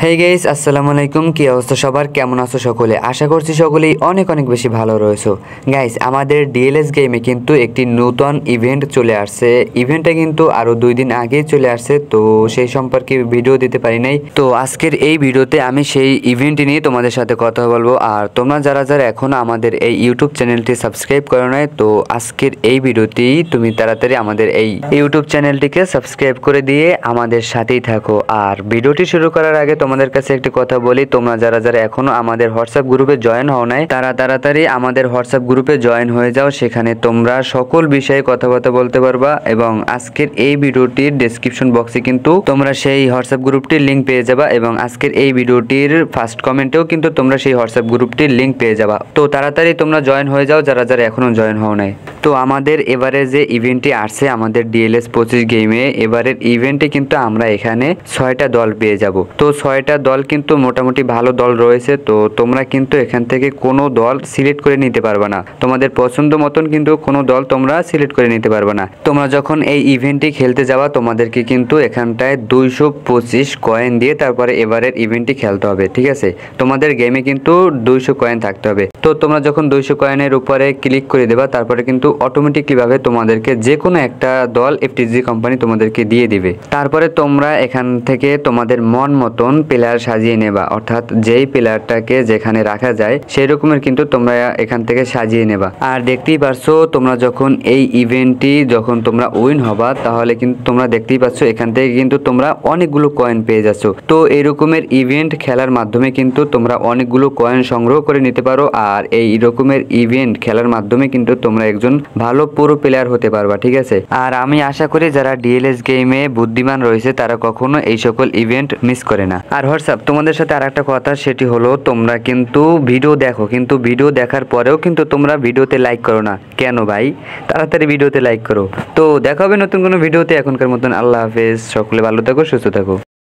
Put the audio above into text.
Hey guys, আসসালামু আলাইকুম। কি অবস্থা সবার, কেমন আছো সকলে? আশা করছি সকলেই অনেক অনেক বেশি ভালো রয়েছো। গাইস, আমাদের ডিএলএস গেমে কিন্তু একটি নতুন ইভেন্ট চলে আসছে। ইভেন্টটা কিন্তু আরো 2 দিন আগেই চলে আসছে, তো সেই সম্পর্কে ভিডিও দিতে পারি নাই। তো আজকের এই ভিডিওতে আমি সেই ইভেন্ট নিয়ে তোমাদের সাথে কথা বলবো। আর তোমরা যারা যারা এখনো আমাদের এই ইউটিউব চ্যানেলটি সাবস্ক্রাইব করো নাই, তো আজকের এই ভিডিওতেই তুমি তাড়াতাড়ি আমাদের এই ইউটিউব চ্যানেলটিকে সাবস্ক্রাইব করে দিয়ে আমাদের সাথেই থাকো। আর ভিডিওটি শুরু করার আগে তোমাদের কাছে একটি কথা বলি, তোমরা যারা যারা এখনো আমাদের হোয়াটসঅ্যাপ গ্রুপে জয়েন হও নাই, তারা তাড়াতাড়ি আমাদের হোয়াটসঅ্যাপ গ্রুপে জয়েন হয়ে যাও। সেখানে তোমরা সকল বিষয়ে কথাবার্তা বলতে পারবা এবং আজকের এই ভিডিওটির ডেসক্রিপশন বক্সে কিন্তু তোমরা সেই হোয়াটসঅ্যাপ গ্রুপটির লিঙ্ক পেয়ে যাবা এবং আজকের এই ভিডিওটির ফার্স্ট কমেন্টেও কিন্তু তোমরা সেই হোয়াটসঅ্যাপ গ্রুপটির লিঙ্ক পেয়ে যাবা। তো তাড়াতাড়ি তোমরা জয়েন হয়ে যাও যারা যারা এখনো জয়েন হও নাই। তো আমাদের এবারে যে ইভেন্টটি আসছে আমাদের ডিএলএস 25 গেমে, এবারের ইভেন্টে কিন্তু আমরা এখানে 6টা দল পেয়ে যাব। তো 6টা দল কিন্তু মোটামুটি ভালো দল রয়েছে। তো তোমরা কিন্তু এখান থেকে কোনো দল সিলেক্ট করে নিতে পারবে না, তোমাদের পছন্দ মতন কিন্তু কোনো দল তোমরা সিলেক্ট করে নিতে পারবে না। তোমরা যখন এই ইভেন্টটি খেলতে যাবা তোমাদেরকে কিন্তু এখানটায় 225 কয়েন দিয়ে তারপরে এবারের ইভেন্টটি খেলতে হবে, ঠিক আছে? তোমাদের গেমে কিন্তু 200 কয়েন থাকতে হবে। তো তোমরা যখন 200 কয়েনের উপরে ক্লিক করে দেবা তারপরে কিন্তু অটোমেটিকলি ভাবে তোমাদেরকে যে কোনো একটা দল এফটিজি কোম্পানি তোমাদেরকে দিয়ে দিবে। তারপরে তোমরা এখান থেকে তোমাদের মন মতন প্লেয়ার সাজিয়ে নেবা, অর্থাৎ যেই প্লেয়ারটাকে যেখানে রাখা যায় সেই রকমের কিন্তু তোমরা এখান থেকে সাজিয়ে নেবা। আর দেখতেই পারছো তোমরা যখন এই ইভেন্টটি যখন তোমরা উইন হবা তাহলে কিন্তু তোমরা দেখতেই পাচ্ছ এখান থেকে কিন্তু তোমরা অনেকগুলো কয়েন পেয়ে যাচ্ছ। তো এই রকমের ইভেন্ট খেলার মাধ্যমে কিন্তু তোমরা অনেকগুলো কয়েন সংগ্রহ করে নিতে পারো। আর এই রকমের ইভেন্ট খেলার মাধ্যমে কিন্তু তোমরা একজন ভালো পুরো প্লেয়ার হতে পারবা, ঠিক আছে? আর আমি আশা করি যারা ডিএলএস গেমে বুদ্ধিমান রয়েছে তারা কখনো এই সকল ইভেন্ট মিস করে না। আর হোয়াটসঅ্যাপ তোমাদের সাথে আর একটা কথা, সেটি হলো তোমরা কিন্তু ভিডিও দেখো, কিন্তু ভিডিও দেখার পরেও কিন্তু তোমরা ভিডিওতে লাইক করো না কেন ভাই? তাড়াতাড়ি ভিডিওতে লাইক করো। তো দেখা হবে নতুন কোনো ভিডিওতে। এখনকার মতন আল্লাহ হাফেজ, সকলে ভালো থাকো, সুস্থ থাকো।